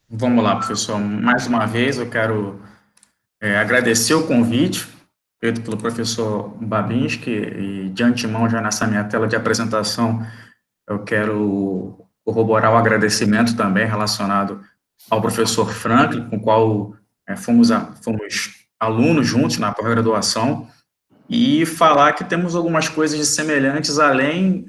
Vamos lá, professor. Mais uma vez, eu quero agradecer o convite feito pelo professor Babinski e, de antemão, já nessa minha tela de apresentação, eu quero corroborar o agradecimento também relacionado ao professor Franklin, com o qual fomos alunos juntos na pós-graduação, e falar que temos algumas coisas semelhantes, além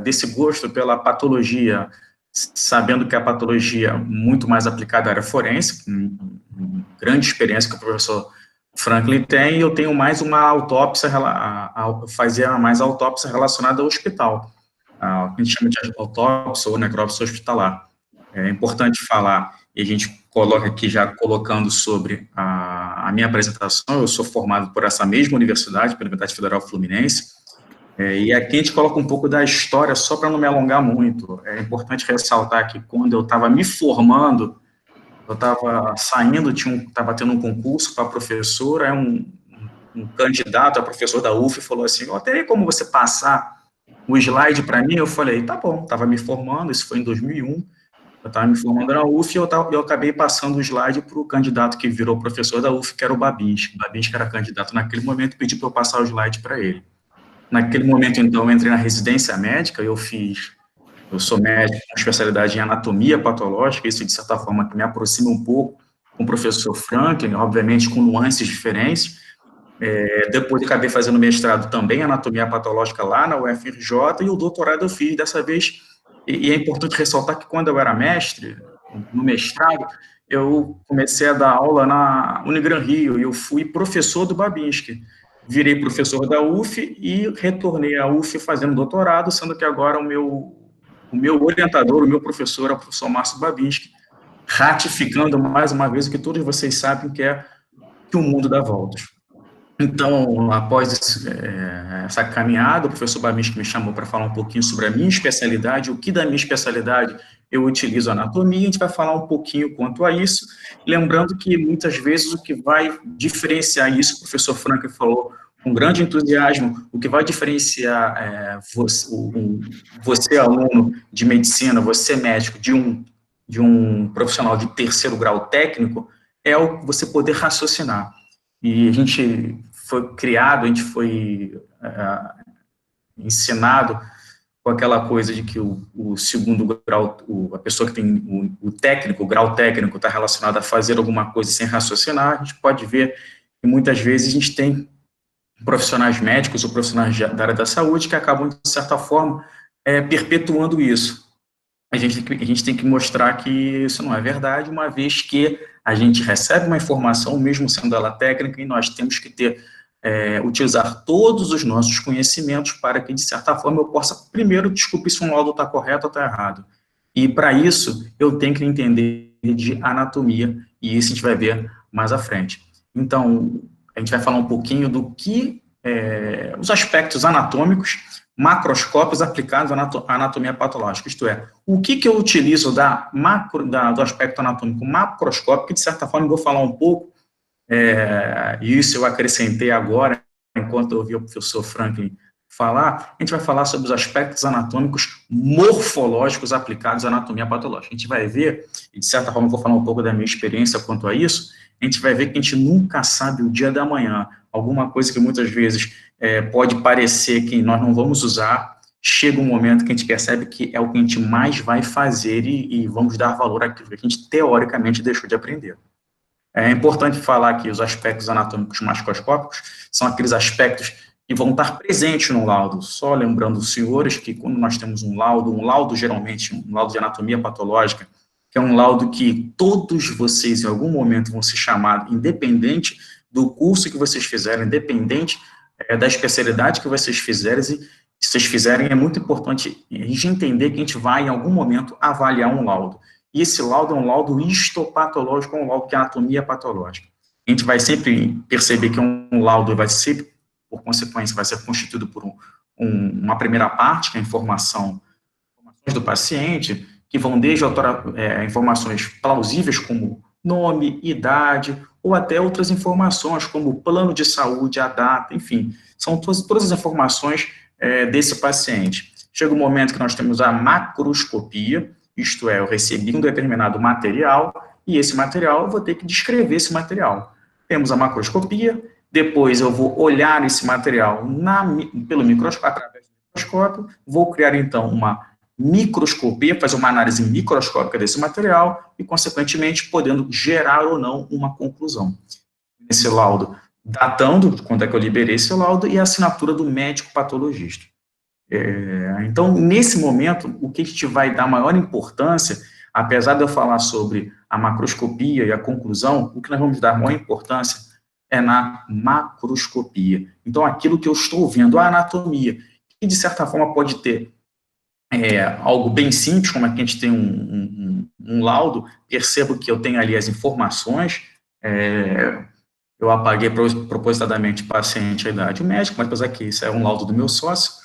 desse gosto pela patologia, sabendo que a patologia muito mais aplicada à área forense, com grande experiência que o professor Franklin tem, e eu tenho mais uma autópsia, fazer mais autópsia relacionada ao hospital, que a gente chama de autópsia ou necrópsia hospitalar. É importante falar, e a gente coloca aqui já colocando sobre a minha apresentação, eu sou formado por essa mesma universidade, pela Universidade Federal Fluminense, e aqui a gente coloca um pouco da história, só para não me alongar muito. É importante ressaltar que quando eu estava me formando, eu estava saindo, estava tendo um concurso para professor, aí um candidato a professor da UF falou assim, oh, teria como você passar o slide para mim? Eu falei, tá bom, estava me formando, isso foi em 2001, eu estava me formando na UF e eu acabei passando o slide para o candidato que virou professor da UF, que era o Babinski. O Babinski era candidato naquele momento e pedi para eu passar o slide para ele. Naquele momento, então, eu entrei na residência médica, eu sou médico com especialidade em anatomia patológica, isso, de certa forma, que me aproxima um pouco com o professor Franklin, obviamente com nuances diferentes. Depois acabei fazendo mestrado também em anatomia patológica lá na UFRJ, e o doutorado eu fiz dessa vez, e é importante ressaltar que quando eu era mestre, no mestrado, eu comecei a dar aula na Unigran Rio, e eu fui professor do Babinski. Virei professor da UF e retornei à UF fazendo doutorado, sendo que agora o meu orientador, o meu professor é o professor Márcio Babinski, ratificando mais uma vez o que todos vocês sabem, que é que o mundo dá voltas. Então, após essa caminhada, o professor Babinski me chamou para falar um pouquinho sobre a minha especialidade, o que da minha especialidade eu utilizo anatomia, a gente vai falar um pouquinho quanto a isso, lembrando que muitas vezes o que vai diferenciar isso, o professor Franklin falou com grande entusiasmo, o que vai diferenciar você, aluno de medicina, você médico, de um profissional de terceiro grau técnico, é você poder raciocinar. E a gente foi criado, a gente foi ensinado com aquela coisa de que o segundo grau, a pessoa que tem o técnico, o grau técnico, está relacionado a fazer alguma coisa sem raciocinar. A gente pode ver que muitas vezes a gente tem profissionais médicos ou profissionais da área da saúde que acabam, de certa forma, perpetuando isso. A gente tem que mostrar que isso não é verdade, uma vez que a gente recebe uma informação, mesmo sendo ela técnica, e nós temos que utilizar todos os nossos conhecimentos para que, de certa forma, eu possa, primeiro, descobrir se um laudo está correto ou está errado. E, para isso, eu tenho que entender de anatomia, e isso a gente vai ver mais à frente. Então, a gente vai falar um pouquinho do que os aspectos anatômicos, macroscópios aplicados à anatomia patológica, isto é, o que eu utilizo do aspecto anatômico macroscópico, que de certa forma eu vou falar um pouco, e isso eu acrescentei agora, enquanto eu ouvi o professor Franklin falar, a gente vai falar sobre os aspectos anatômicos morfológicos aplicados à anatomia patológica. A gente vai ver, e de certa forma eu vou falar um pouco da minha experiência quanto a isso, a gente vai ver que a gente nunca sabe o dia da manhã, alguma coisa que muitas vezes pode parecer que nós não vamos usar, chega um momento que a gente percebe que é o que a gente mais vai fazer e vamos dar valor àquilo que a gente teoricamente deixou de aprender. É importante falar que os aspectos anatômicos macroscópicos são aqueles aspectos que vão estar presentes no laudo. Só lembrando os senhores que quando nós temos um laudo geralmente, um laudo de anatomia patológica, que é um laudo que todos vocês em algum momento vão ser chamados, independente do curso que vocês fizerem, independente da especialidade que vocês fizerem, é muito importante a gente entender que a gente vai, em algum momento, avaliar um laudo. E esse laudo é um laudo histopatológico, é um laudo de anatomia patológica. A gente vai sempre perceber que um laudo vai ser, por consequência, vai ser constituído por uma primeira parte, que é a informações do paciente, que vão desde informações plausíveis, como nome, idade, ou até outras informações, como o plano de saúde, a data, enfim, são todas as informações desse paciente. Chega um momento que nós temos a macroscopia, isto é, eu recebi um determinado material, e esse material eu vou ter que descrever esse material. Temos a macroscopia, depois eu vou olhar esse material pelo microscópio, através do microscópio, vou criar, então, uma microscopia, fazer uma análise microscópica desse material e, consequentemente, podendo gerar ou não uma conclusão. Esse laudo, datando quando é que eu liberei esse laudo e a assinatura do médico patologista. Então, nesse momento, o que a gente vai dar maior importância, apesar de eu falar sobre a macroscopia e a conclusão, o que nós vamos dar maior importância é na macroscopia. Então, aquilo que eu estou vendo, a anatomia, que de certa forma pode ter algo bem simples, como é que a gente tem um laudo, percebo que eu tenho ali as informações, eu apaguei propositadamente paciente, a idade, o médico, mas apesar que isso é um laudo do meu sócio.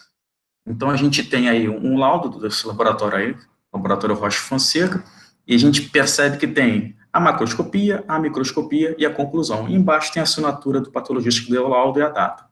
Então, a gente tem aí um laudo desse laboratório aí, laboratório Rocha Fonseca, e a gente percebe que tem a macroscopia, a microscopia e a conclusão. E embaixo tem a assinatura do patologista que deu o laudo e a data.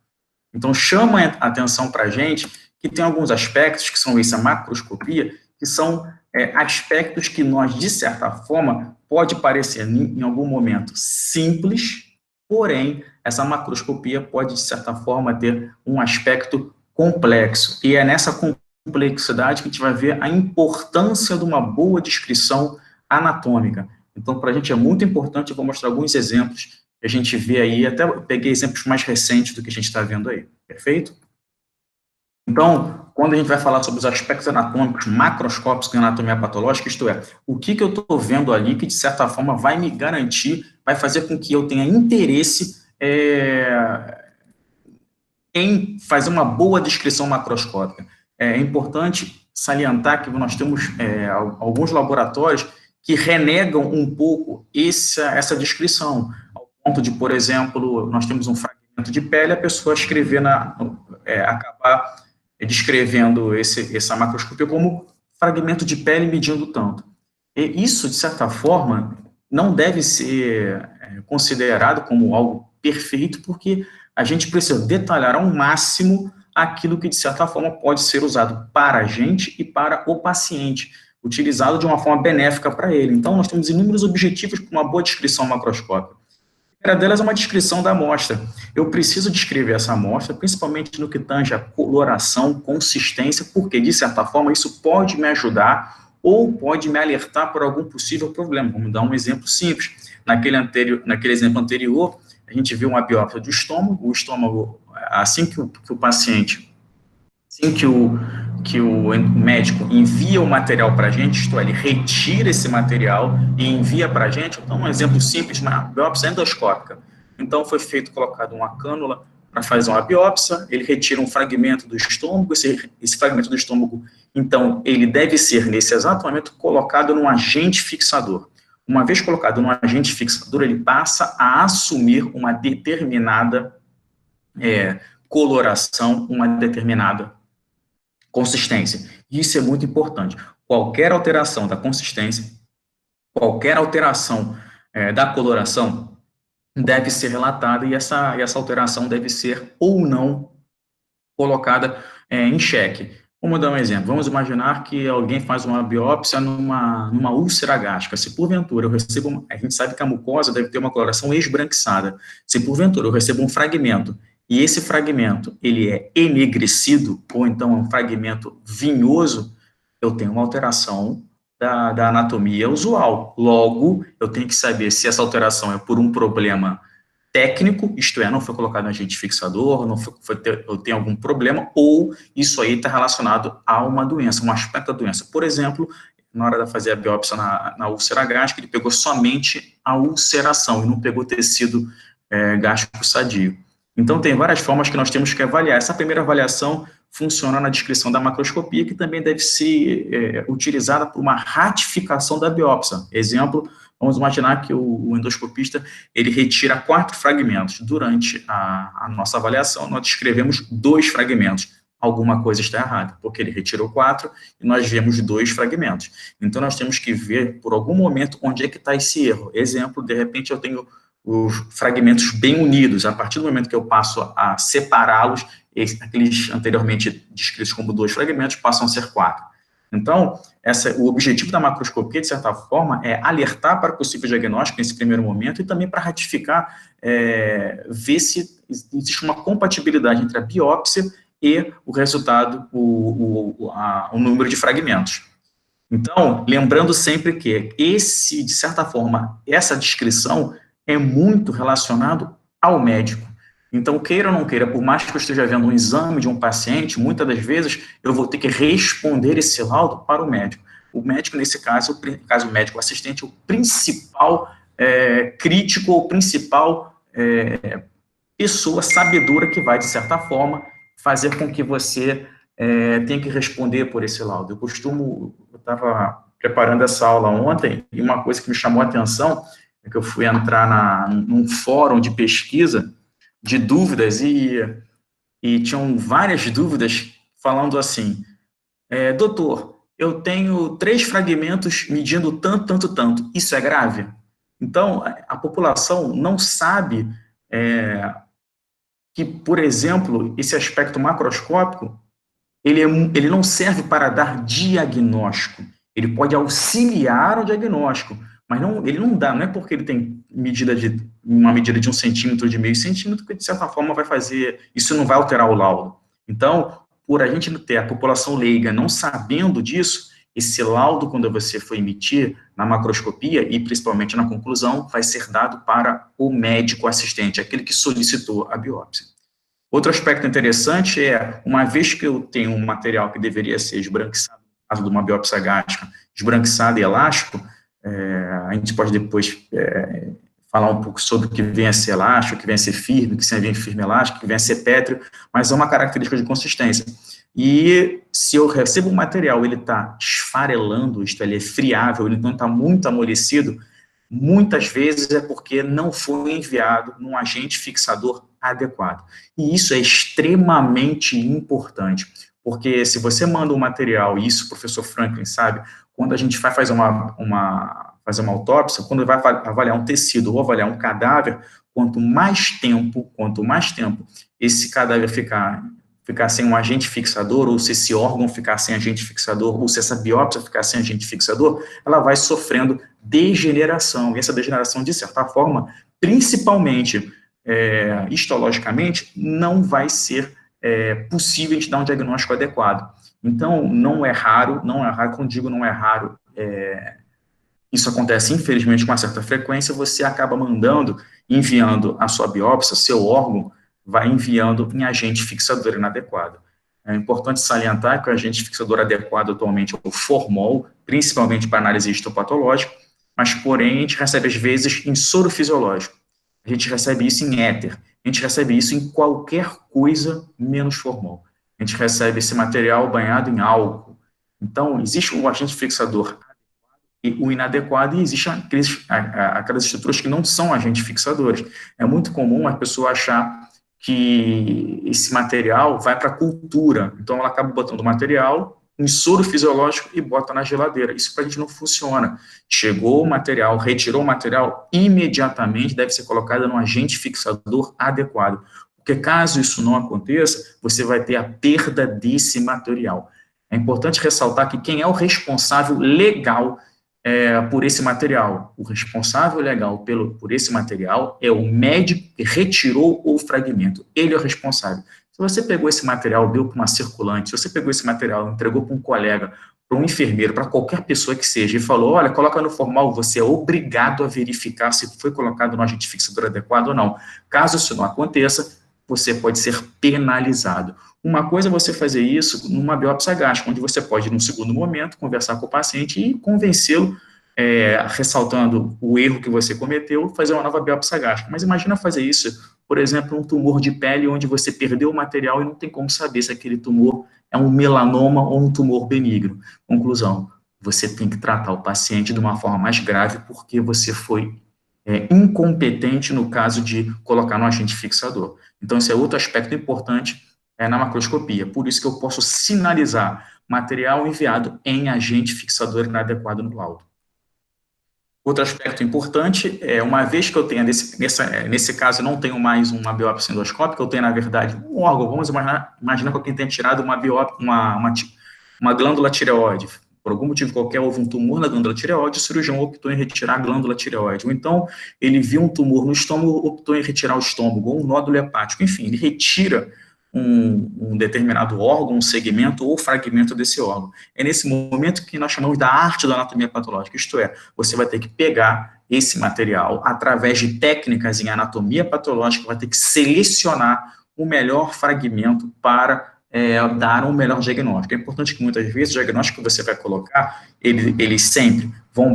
Então, chama a atenção para a gente que tem alguns aspectos, que são essa macroscopia, que são aspectos que nós, de certa forma, pode parecer, em algum momento, simples, porém, essa macroscopia pode, de certa forma, ter um aspecto complexo. E é nessa complexidade que a gente vai ver a importância de uma boa descrição anatômica. Então, para a gente é muito importante, eu vou mostrar alguns exemplos que a gente vê aí, até peguei exemplos mais recentes do que a gente está vendo aí, perfeito? Então, quando a gente vai falar sobre os aspectos anatômicos macroscópicos da anatomia patológica, isto é, o que eu estou vendo ali que, de certa forma, vai me garantir, vai fazer com que eu tenha interesse em fazer uma boa descrição macroscópica. É importante salientar que nós temos alguns laboratórios que renegam um pouco essa descrição, ao ponto de, por exemplo, nós temos um fragmento de pele, a pessoa escrever acabar descrevendo essa macroscopia como fragmento de pele medindo tanto. E isso, de certa forma, não deve ser considerado como algo perfeito, porque a gente precisa detalhar ao máximo aquilo que, de certa forma, pode ser usado para a gente e para o paciente, utilizado de uma forma benéfica para ele. Então, nós temos inúmeros objetivos para uma boa descrição macroscópica. A primeira delas é uma descrição da amostra. Eu preciso descrever essa amostra, principalmente no que tange a coloração, consistência, porque, de certa forma, isso pode me ajudar ou pode me alertar por algum possível problema. Vamos dar um exemplo simples. Naquele exemplo anterior, a gente viu uma biópsia do estômago. O estômago, assim que o paciente, assim que o médico envia o material para a gente, isto é, ele retira esse material e envia para a gente. Então, um exemplo simples, uma biópsia endoscópica. Então, foi colocado uma cânula para fazer uma biópsia, ele retira um fragmento do estômago, esse fragmento do estômago, então, ele deve ser, nesse exato momento, colocado num agente fixador. Uma vez colocado num agente fixador, ele passa a assumir uma determinada coloração, uma determinada consistência. Isso é muito importante. Qualquer alteração da consistência, qualquer alteração da coloração deve ser relatada e essa alteração deve ser ou não colocada em xeque. Vamos dar um exemplo. Vamos imaginar que alguém faz uma biópsia numa úlcera gástrica. Se porventura eu recebo, a gente sabe que a mucosa deve ter uma coloração esbranquiçada. Se porventura eu recebo um fragmento e esse fragmento ele é enegrecido ou então é um fragmento vinhoso, eu tenho uma alteração da anatomia usual. Logo, eu tenho que saber se essa alteração é por um problema técnico, isto é, não foi colocado no agente fixador, eu tenho algum problema, ou isso aí está relacionado a uma doença, um aspecto da doença. Por exemplo, na hora de fazer a biópsia na úlcera gástrica, ele pegou somente a ulceração e não pegou tecido gástrico sadio. Então, tem várias formas que nós temos que avaliar. Essa primeira avaliação funciona na descrição da macroscopia, que também deve ser utilizada por uma ratificação da biópsia. Exemplo, vamos imaginar que o endoscopista, ele retira 4 fragmentos. Durante a nossa avaliação, nós descrevemos 2 fragmentos. Alguma coisa está errada, porque ele retirou 4 e nós vemos 2 fragmentos. Então, nós temos que ver, por algum momento, onde é que está esse erro. Exemplo, de repente, eu tenho os fragmentos bem unidos. A partir do momento que eu passo a separá-los, aqueles anteriormente descritos como 2 fragmentos passam a ser 4. Então, o objetivo da macroscopia, de certa forma, é alertar para o possível diagnóstico nesse primeiro momento e também para ratificar, ver se existe uma compatibilidade entre a biópsia e o resultado, o número de fragmentos. Então, lembrando sempre que de certa forma, essa descrição é muito relacionado ao médico. Então, queira ou não queira, por mais que eu esteja vendo um exame de um paciente, muitas das vezes eu vou ter que responder esse laudo para o médico. O médico, nesse caso, o médico assistente, é o principal crítico, ou principal pessoa sabedora que vai, de certa forma, fazer com que você tenha que responder por esse laudo. Eu estava preparando essa aula ontem, e uma coisa que me chamou a atenção é que eu fui entrar num fórum de pesquisa de dúvidas, e tinham várias dúvidas falando assim, doutor, eu tenho 3 fragmentos medindo tanto, tanto, tanto, isso é grave? Então, a população não sabe que, por exemplo, esse aspecto macroscópico, ele não serve para dar diagnóstico, ele pode auxiliar o diagnóstico, mas ele não dá, não é porque ele tem uma medida de 1 centímetro, de meio centímetro, que de certa forma vai fazer, isso não vai alterar o laudo. Então, por a gente ter a população leiga não sabendo disso, esse laudo, quando você for emitir na macroscopia, e principalmente na conclusão, vai ser dado para o médico assistente, aquele que solicitou a biópsia. Outro aspecto interessante é, uma vez que eu tenho um material que deveria ser esbranquiçado, no caso de uma biópsia gástrica, esbranquiçado e elástico, a gente pode depois falar um pouco sobre o que vem a ser elástico, o que vem a ser firme, o que vem a ser firme elástico, o que vem a ser pétreo, mas é uma característica de consistência. E se eu recebo um material, ele está esfarelando, isto, ele é friável, ele não está muito amolecido, muitas vezes é porque não foi enviado num agente fixador adequado. E isso é extremamente importante, porque se você manda um material, e isso o professor Franklin sabe, quando a gente vai fazer uma autópsia, quando vai avaliar um tecido ou avaliar um cadáver, quanto mais tempo esse cadáver ficar sem um agente fixador, ou se esse órgão ficar sem agente fixador, ou se essa biópsia ficar sem agente fixador, ela vai sofrendo degeneração, e essa degeneração, de certa forma, principalmente histologicamente, não vai ser possível a gente dar um diagnóstico adequado. Então, não é raro, quando digo não é raro, isso acontece, infelizmente, com uma certa frequência, você acaba enviando a sua biópsia, seu órgão, vai enviando em agente fixador inadequado. É importante salientar que o agente fixador adequado atualmente é o formol, principalmente para análise histopatológica, mas, porém, a gente recebe, às vezes, em soro fisiológico. A gente recebe isso em éter. A gente recebe isso em qualquer coisa menos formol. A gente recebe esse material banhado em álcool. Então, existe um agente fixador e o inadequado, e existem aquelas estruturas que não são agentes fixadores. É muito comum a pessoa achar que esse material vai para a cultura, então ela acaba botando o material em soro fisiológico e bota na geladeira. Isso para a gente não funciona. Chegou o material, retirou o material, imediatamente deve ser colocado num agente fixador adequado, porque caso isso não aconteça, você vai ter a perda desse material. É importante ressaltar que quem é o responsável legal por esse material? O responsável legal por esse material é o médico que retirou o fragmento. Ele é o responsável. Se você pegou esse material, deu para uma circulante, se você pegou esse material, entregou para um colega, para um enfermeiro, para qualquer pessoa que seja, e falou, olha, coloca no formal, você é obrigado a verificar se foi colocado no agente fixador adequado ou não. Caso isso não aconteça, você pode ser penalizado. Uma coisa é você fazer isso numa biópsia gástrica, onde você pode, num segundo momento, conversar com o paciente e convencê-lo, ressaltando o erro que você cometeu, fazer uma nova biópsia gástrica. Mas imagina fazer isso, por exemplo, um tumor de pele, onde você perdeu o material e não tem como saber se aquele tumor é um melanoma ou um tumor benigno. Conclusão, você tem que tratar o paciente de uma forma mais grave, porque você foi incompetente no caso de colocar no agente fixador. Então, esse é outro aspecto importante na macroscopia. Por isso que eu posso sinalizar material enviado em agente fixador inadequado no laudo. Outro aspecto importante é, uma vez que eu tenha, nesse caso, eu não tenho mais uma biópsia endoscópica, eu tenho, na verdade, um órgão. Vamos imaginar que alguém tenha tirado uma glândula tireoide, por algum motivo qualquer, houve um tumor na glândula tireoide, o cirurgião optou em retirar a glândula tireoide. Ou então, ele viu um tumor no estômago, optou em retirar o estômago, ou um nódulo hepático. Enfim, ele retira um determinado órgão, um segmento ou fragmento desse órgão. É nesse momento que nós chamamos da arte da anatomia patológica, isto é, você vai ter que pegar esse material através de técnicas em anatomia patológica, vai ter que selecionar o melhor fragmento para dar um melhor diagnóstico. É importante que muitas vezes o diagnóstico que você vai colocar, eles sempre vão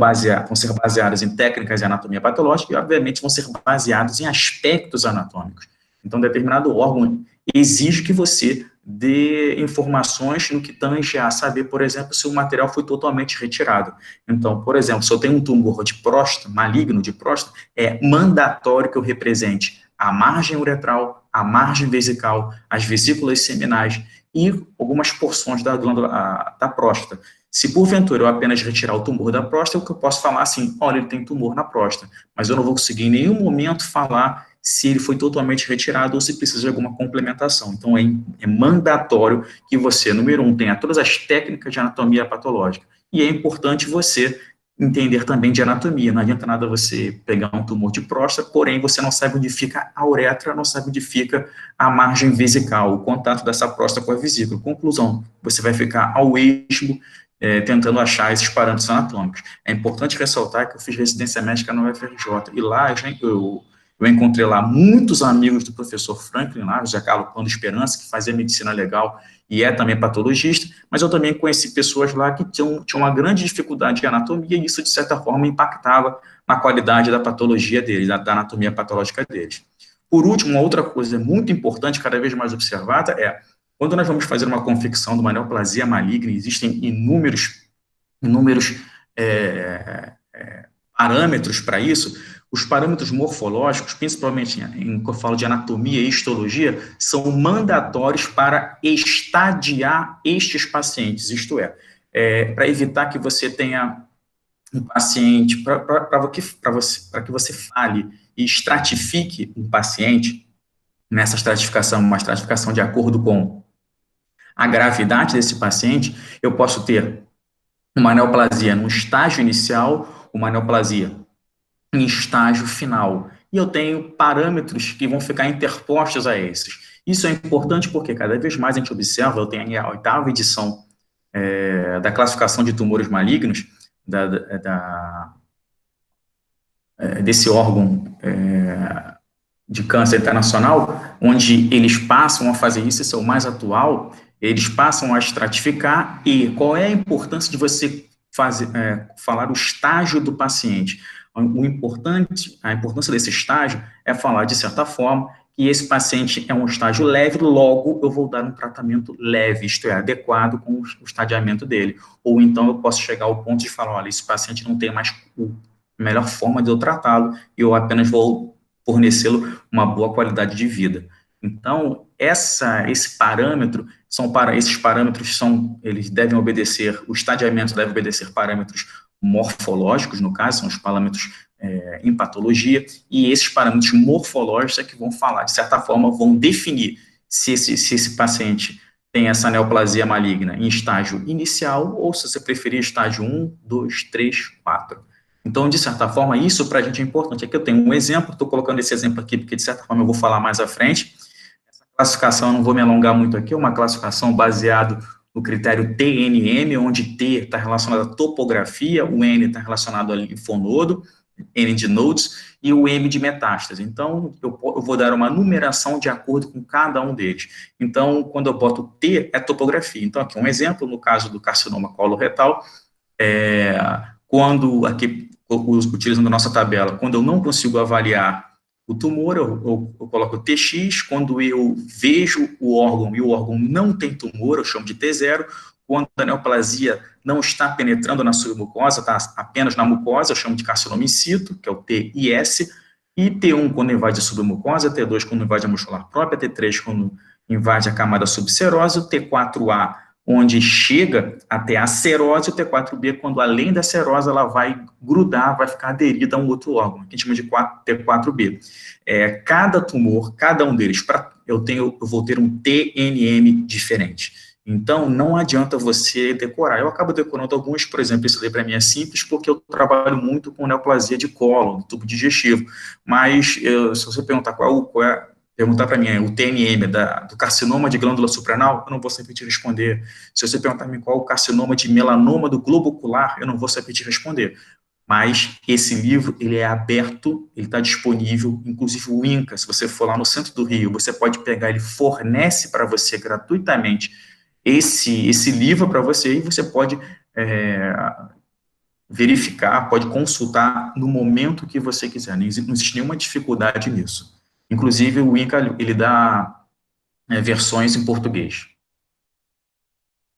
ser baseados em técnicas de anatomia patológica e, obviamente, vão ser baseados em aspectos anatômicos. Então, determinado órgão exige que você dê informações no que tange a saber, por exemplo, se o material foi totalmente retirado. Então, por exemplo, se eu tenho um tumor de próstata, maligno de próstata, é mandatório que eu represente a margem uretral, a margem vesical, as vesículas seminais e algumas porções da glândula da próstata. Se porventura eu apenas retirar o tumor da próstata, o que eu posso falar assim, olha, ele tem tumor na próstata, mas eu não vou conseguir em nenhum momento falar se ele foi totalmente retirado ou se precisa de alguma complementação. Então, é mandatório que você, número 1, tenha todas as técnicas de anatomia patológica. E é importante você entender também de anatomia. Não adianta nada você pegar um tumor de próstata, porém você não sabe onde fica a uretra, não sabe onde fica a margem vesical, o contato dessa próstata com a vesícula. Conclusão, você vai ficar ao esmo, tentando achar esses parâmetros anatômicos. É importante ressaltar que eu fiz residência médica na UFRJ, e lá eu encontrei lá muitos amigos do professor Franklin, lá, José Carlos Pando Esperança, que fazia medicina legal e é também patologista, mas eu também conheci pessoas lá que tinham uma grande dificuldade de anatomia e isso, de certa forma, impactava na qualidade da patologia deles, da anatomia patológica deles. Por último, uma outra coisa muito importante, cada vez mais observada, é quando nós vamos fazer uma confecção de uma neoplasia maligna, existem inúmeros parâmetros para isso. Os parâmetros morfológicos, principalmente em que eu falo de anatomia e histologia, são mandatórios para estadiar estes pacientes, isto é para evitar que você tenha um paciente, para que você fale e estratifique um paciente, nessa estratificação, uma estratificação de acordo com a gravidade desse paciente, eu posso ter uma neoplasia no estágio inicial, uma neoplasia em estágio final. E eu tenho parâmetros que vão ficar interpostos a esses. Isso é importante porque cada vez mais a gente observa, eu tenho a 8ª edição da classificação de tumores malignos, desse órgão de câncer internacional, onde eles passam a fazer isso, esse é o mais atual, eles passam a estratificar, e qual é a importância de você falar o estágio do paciente? A importância desse estágio é falar, de certa forma, que esse paciente é um estágio leve, logo eu vou dar um tratamento leve, isto é, adequado com o estadiamento dele. Ou então eu posso chegar ao ponto de falar, olha, esse paciente não tem mais a melhor forma de eu tratá-lo, e eu apenas vou fornecê-lo uma boa qualidade de vida. Então, esses parâmetros eles devem obedecer, o estadiamento deve obedecer parâmetros morfológicos, no caso, são os parâmetros em patologia, e esses parâmetros morfológicos é que vão falar, de certa forma, vão definir se esse paciente tem essa neoplasia maligna em estágio inicial, ou se você preferir estágio 1, 2, 3, 4. Então, de certa forma, isso para a gente é importante. Aqui eu tenho um exemplo, estou colocando esse exemplo aqui porque, de certa forma, eu vou falar mais à frente. Essa classificação, eu não vou me alongar muito aqui, é uma classificação baseada no critério TNM, onde T está relacionado à topografia, o N está relacionado ao linfonodo, N de nodes, e o M de metástase. Então, eu vou dar uma numeração de acordo com cada um deles. Então, quando eu boto T, é topografia. Então, aqui um exemplo, no caso do carcinoma coloretal, quando, aqui, utilizando a nossa tabela, quando eu não consigo avaliar o tumor, eu coloco TX, quando eu vejo o órgão e o órgão não tem tumor, eu chamo de T0, quando a neoplasia não está penetrando na submucosa, está apenas na mucosa, eu chamo de carcinoma in situ, que é o TIS, e T1 quando invade a submucosa, T2 quando invade a muscular própria, T3 quando invade a camada subserosa, o T4A onde chega até a serose, o T4B, quando além da serose, ela vai grudar, vai ficar aderida a um outro órgão, que a gente chama de T4B. Cada tumor, cada um deles, eu vou ter um TNM diferente. Então, não adianta você decorar. Eu acabo decorando alguns, por exemplo, isso daí para mim é simples, porque eu trabalho muito com neoplasia de cólon, do tubo digestivo. Mas, se você perguntar perguntar para mim o TNM do carcinoma de glândula suprarrenal, eu não vou saber te responder. Se você perguntar para mim qual é o carcinoma de melanoma do globo ocular, eu não vou saber te responder. Mas esse livro, ele é aberto, ele está disponível, inclusive o INCA, se você for lá no centro do Rio, você pode pegar, ele fornece para você gratuitamente esse livro para você e você pode verificar, pode consultar no momento que você quiser, não existe nenhuma dificuldade nisso. Inclusive, o INCA, ele dá versões em português.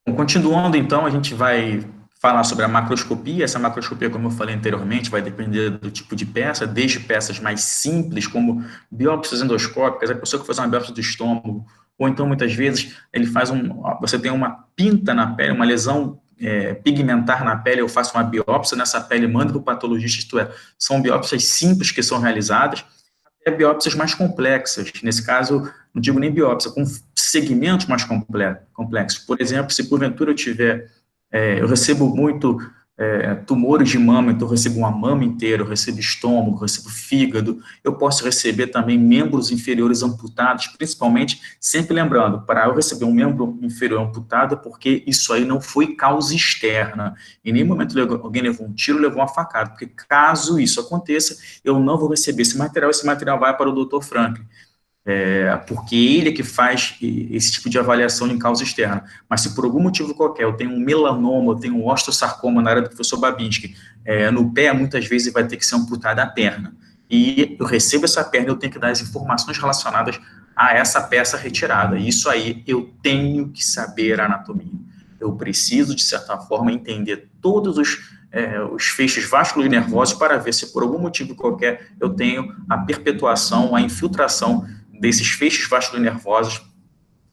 Bom, continuando, então, a gente vai falar sobre a macroscopia. Essa macroscopia, como eu falei anteriormente, vai depender do tipo de peça, desde peças mais simples, como biópsias endoscópicas, a pessoa que faz uma biópsia do estômago, ou então, muitas vezes, você tem uma pinta na pele, uma lesão pigmentar na pele, eu faço uma biópsia nessa pele, mando para o patologista, isto é, são biópsias simples que são realizadas, até biópsias mais complexas. Nesse caso, não digo nem biópsia, com segmentos mais complexos. Por exemplo, se porventura eu recebo muito tumores de mama, então eu recebo uma mama inteira, eu recebo estômago, eu recebo fígado, eu posso receber também membros inferiores amputados, principalmente, sempre lembrando, para eu receber um membro inferior amputado, porque isso aí não foi causa externa. Em nenhum momento alguém levou um tiro, levou uma facada, porque caso isso aconteça, eu não vou receber esse material vai para o Dr. Franklin. Porque ele é que faz esse tipo de avaliação em causa externa. Mas se por algum motivo qualquer eu tenho um melanoma, eu tenho um osteosarcoma na área do professor Babinski, no pé, muitas vezes vai ter que ser amputada a perna. E eu recebo essa perna, eu tenho que dar as informações relacionadas a essa peça retirada. Isso aí eu tenho que saber a anatomia. Eu preciso, de certa forma, entender todos os feixes vasculonervosos para ver se por algum motivo qualquer eu tenho a perpetuação, a infiltração desses feixes vasculonervosos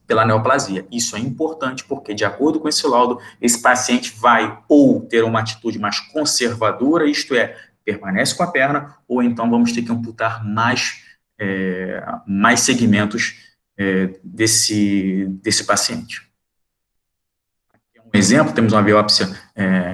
pela neoplasia. Isso é importante porque, de acordo com esse laudo, esse paciente vai ou ter uma atitude mais conservadora, isto é, permanece com a perna, ou então vamos ter que amputar mais segmentos desse paciente. Um exemplo, temos uma biópsia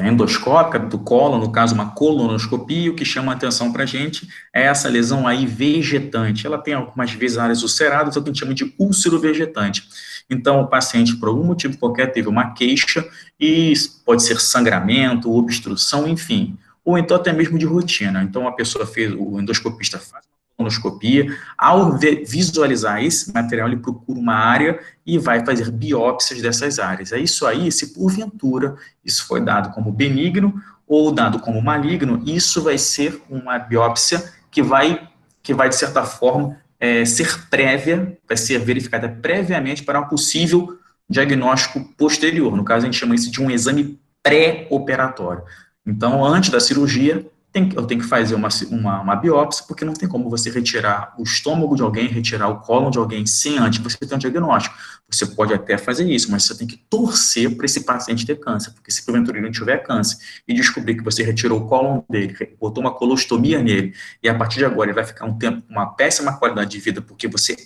endoscópica do cólon, no caso uma colonoscopia, o que chama a atenção para a gente é essa lesão aí vegetante. Ela tem algumas vezes áreas ulceradas, é o que a gente chama de úlcero vegetante. Então, o paciente, por algum motivo qualquer, teve uma queixa, e pode ser sangramento, obstrução, enfim, ou então até mesmo de rotina. Então, a pessoa o endoscopista faz colonoscopia, ao visualizar esse material, ele procura uma área e vai fazer biópsias dessas áreas. É isso aí, se porventura isso foi dado como benigno ou dado como maligno, isso vai ser uma biópsia que vai de certa forma, ser prévia, vai ser verificada previamente para um possível diagnóstico posterior. No caso, a gente chama isso de um exame pré-operatório. Então, antes da cirurgia, eu tenho que fazer uma biópsia, porque não tem como você retirar o estômago de alguém, retirar o cólon de alguém sem antes você ter um diagnóstico. Você pode até fazer isso, mas você tem que torcer para esse paciente ter câncer, porque se porventura ele não tiver câncer e descobrir que você retirou o cólon dele, botou uma colostomia nele, e a partir de agora ele vai ficar um tempo com uma péssima qualidade de vida, porque você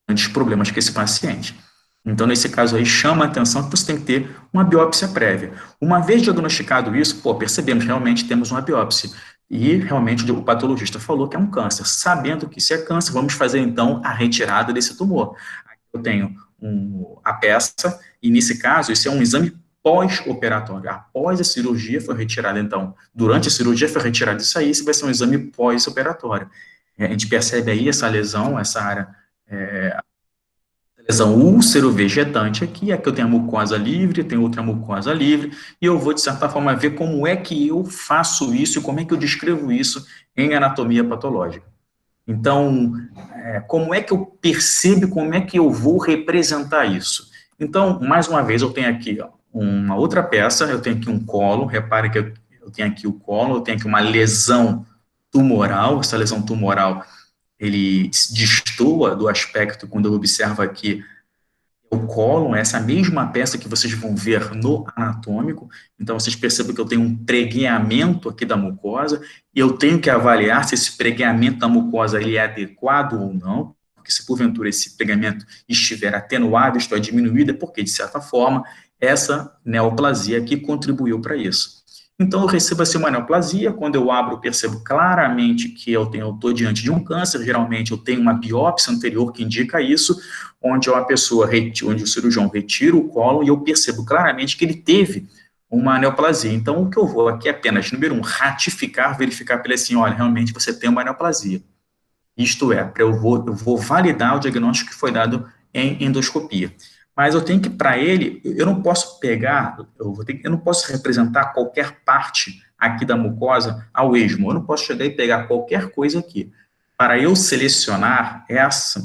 grandes problemas com esse paciente. Então, nesse caso aí, chama a atenção que você tem que ter uma biópsia prévia. Uma vez diagnosticado isso, percebemos realmente temos uma biópsia. E realmente o patologista falou que é um câncer. Sabendo que isso é câncer, vamos fazer então a retirada desse tumor. Aqui eu tenho a peça, e nesse caso, isso é um exame pós-operatório. Após a cirurgia foi retirada, então, durante a cirurgia foi retirado isso aí, isso vai ser um exame pós-operatório. A gente percebe aí essa lesão, essa área lesão úlcero vegetante aqui eu tenho a mucosa livre, tenho outra mucosa livre, e eu vou, de certa forma, ver como é que eu faço isso e como é que eu descrevo isso em anatomia patológica. Então, como é que eu percebo, como é que eu vou representar isso? Então, mais uma vez, eu tenho aqui uma outra peça, eu tenho aqui um colo, repare que eu tenho aqui o colo, eu tenho aqui uma lesão tumoral, essa lesão tumoral ele destoa do aspecto quando eu observo aqui o cólon, essa mesma peça que vocês vão ver no anatômico. Então, vocês percebem que eu tenho um pregueamento aqui da mucosa, e eu tenho que avaliar se esse pregueamento da mucosa ele é adequado ou não, porque se porventura esse pegamento estiver atenuado, isto é, diminuído, é porque, de certa forma, essa neoplasia aqui contribuiu para isso. Então, eu recebo assim uma neoplasia, quando eu abro, eu percebo claramente que eu estou diante de um câncer, geralmente eu tenho uma biópsia anterior que indica isso, onde onde o cirurgião retira o colo e eu percebo claramente que ele teve uma neoplasia. Então, o que eu vou aqui é apenas, número 1, ratificar, verificar para ele assim, olha, realmente você tem uma neoplasia. Isto é, eu vou validar o diagnóstico que foi dado em endoscopia. Mas eu tenho que, para ele, eu não posso pegar, eu não posso representar qualquer parte aqui da mucosa ao esmo, eu não posso chegar e pegar qualquer coisa aqui. Para eu selecionar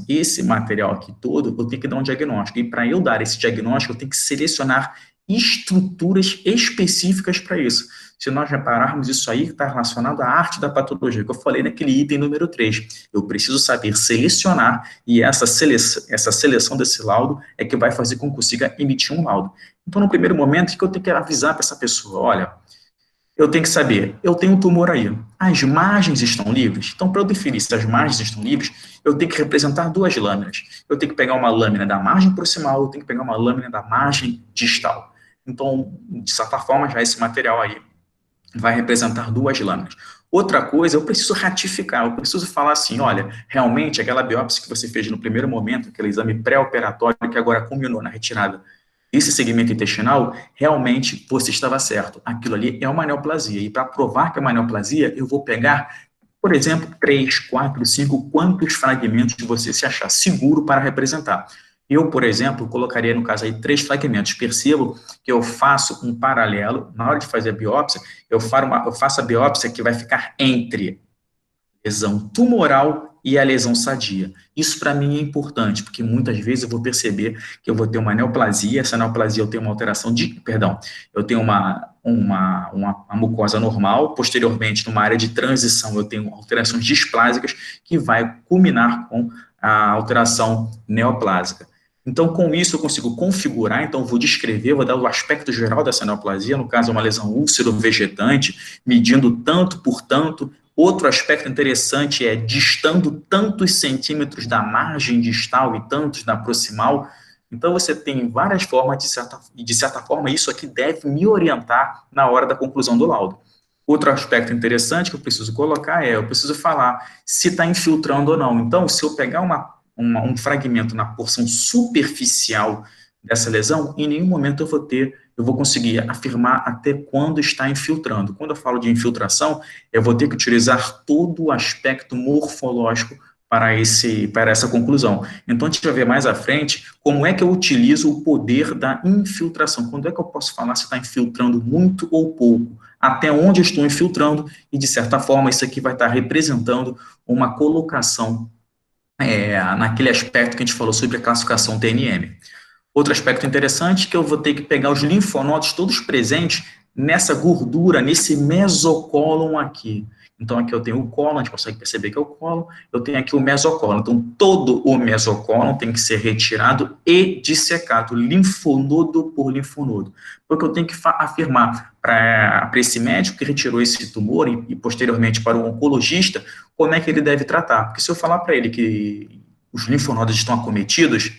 esse material aqui todo, eu tenho que dar um diagnóstico. E para eu dar esse diagnóstico, eu tenho que selecionar estruturas específicas para isso. Se nós repararmos, isso aí está relacionado à arte da patologia, que eu falei naquele item número 3. Eu preciso saber selecionar, e essa seleção desse laudo é que vai fazer com que eu consiga emitir um laudo. Então, no primeiro momento, o que eu tenho que avisar para essa pessoa? Olha, eu tenho que saber, eu tenho um tumor aí, as margens estão livres? Então, para eu definir se as margens estão livres, eu tenho que representar duas lâminas. Eu tenho que pegar uma lâmina da margem proximal, eu tenho que pegar uma lâmina da margem distal. Então, de certa forma, já esse material aí vai representar duas lâminas. Outra coisa, eu preciso ratificar, eu preciso falar assim, olha, realmente aquela biópsia que você fez no primeiro momento, aquele exame pré-operatório que agora culminou na retirada desse segmento intestinal, realmente você estava certo, aquilo ali é uma neoplasia, e para provar que é uma neoplasia, eu vou pegar, por exemplo, 3, 4, 5, quantos fragmentos você se achar seguro para representar. Eu, por exemplo, colocaria, no caso aí, 3 fragmentos. Percebo que eu faço um paralelo, na hora de fazer a biópsia, eu faço a biópsia que vai ficar entre lesão tumoral e a lesão sadia. Isso para mim é importante, porque muitas vezes eu vou perceber que eu vou ter uma neoplasia, essa neoplasia eu tenho uma alteração eu tenho uma mucosa normal, posteriormente, numa área de transição, eu tenho alterações displásicas que vai culminar com a alteração neoplásica. Então, com isso, eu consigo configurar, então, vou descrever, vou dar o aspecto geral dessa neoplasia, no caso, é uma lesão úlcero-vegetante, medindo tanto por tanto. Outro aspecto interessante é distando tantos centímetros da margem distal e tantos da proximal. Então, você tem várias formas, de certa forma, isso aqui deve me orientar na hora da conclusão do laudo. Outro aspecto interessante que eu preciso colocar eu preciso falar se está infiltrando ou não. Então, se eu pegar um fragmento na porção superficial dessa lesão, em nenhum momento eu vou conseguir afirmar até quando está infiltrando. Quando eu falo de infiltração, eu vou ter que utilizar todo o aspecto morfológico para essa conclusão. Então, a gente vai ver mais à frente como é que eu utilizo o poder da infiltração. Quando é que eu posso falar se está infiltrando muito ou pouco? Até onde eu estou infiltrando? E, de certa forma, isso aqui vai estar representando uma colocação naquele aspecto que a gente falou sobre a classificação TNM. Outro aspecto interessante é que eu vou ter que pegar os linfonodos todos presentes nessa gordura, nesse mesocólon aqui. Então, aqui eu tenho o cólon, a gente consegue perceber que é o cólon, eu tenho aqui o mesocólon. Então, todo o mesocólon tem que ser retirado e dissecado, linfonodo por linfonodo. Porque eu tenho que afirmar para esse médico que retirou esse tumor e posteriormente para o oncologista, como é que ele deve tratar. Porque se eu falar para ele que os linfonodos estão acometidos,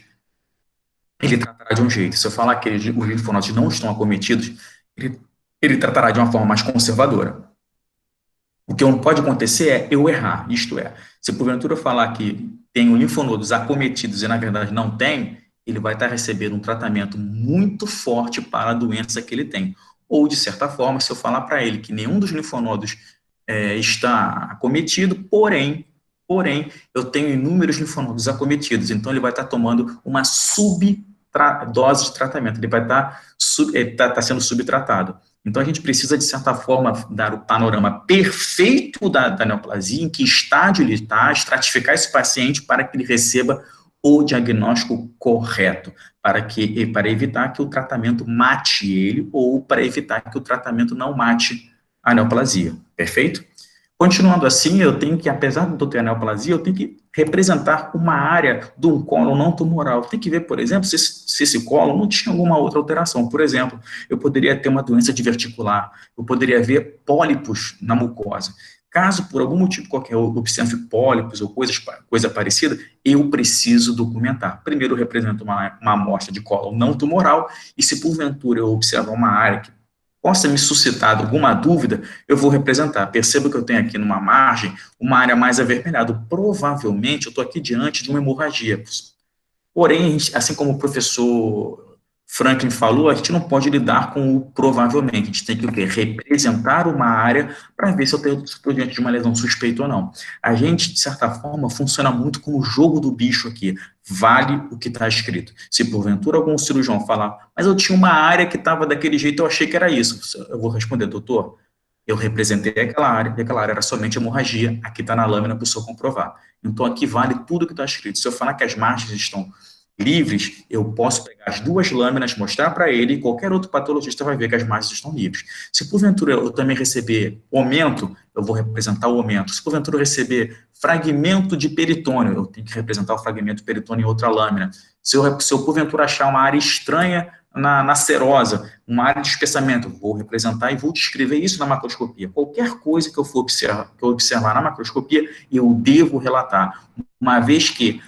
ele tratará de um jeito. Se eu falar que os linfonodos não estão acometidos, ele tratará de uma forma mais conservadora. O que não pode acontecer é eu errar, isto é, se porventura eu falar que tenho linfonodos acometidos e na verdade não tem, ele vai estar recebendo um tratamento muito forte para a doença que ele tem. Ou, de certa forma, se eu falar para ele que nenhum dos linfonodos está acometido, porém, eu tenho inúmeros linfonodos acometidos, então ele vai estar tomando uma dose de tratamento, ele vai estar sendo subtratado. Então, a gente precisa, de certa forma, dar o panorama perfeito da neoplasia, em que estágio ele está, estratificar esse paciente para que ele receba o diagnóstico correto, para evitar que o tratamento mate ele ou para evitar que o tratamento não mate a neoplasia. Perfeito? Continuando assim, eu tenho que, apesar de eu ter a neoplasia, eu tenho que representar uma área de um cólon não tumoral. Tem que ver, por exemplo, se esse cólon não tinha alguma outra alteração. Por exemplo, eu poderia ter uma doença diverticular, eu poderia ver pólipos na mucosa. Caso, por algum motivo qualquer, eu observe pólipos ou coisa parecida, eu preciso documentar. Primeiro, eu represento uma amostra de cólon não tumoral, e se porventura eu observar uma área que possa me suscitar alguma dúvida, eu vou representar. Perceba que eu tenho aqui numa margem uma área mais avermelhada. Provavelmente eu estou aqui diante de uma hemorragia. Porém, assim como o professor Franklin falou, a gente não pode lidar com o provavelmente. A gente tem que o quê? Representar uma área para ver se eu estou diante de uma lesão suspeita ou não. A gente, de certa forma, funciona muito como o jogo do bicho aqui. Vale o que está escrito. Se porventura algum cirurgião falar, mas eu tinha uma área que estava daquele jeito, eu achei que era isso. Eu vou responder, doutor, eu representei aquela área, e aquela área era somente hemorragia, aqui está na lâmina para o senhor comprovar. Então, aqui vale tudo que está escrito. Se eu falar que as margens estão livres, eu posso pegar as duas lâminas, mostrar para ele, e qualquer outro patologista vai ver que as margens estão livres. Se porventura eu também receber aumento, eu vou representar o aumento. Se porventura eu receber fragmento de peritônio, eu tenho que representar o fragmento de peritônio em outra lâmina. Se eu porventura achar uma área estranha na serosa, uma área de espessamento, vou representar e vou descrever isso na macroscopia. Qualquer coisa que eu for observar na macroscopia, eu devo relatar, uma vez que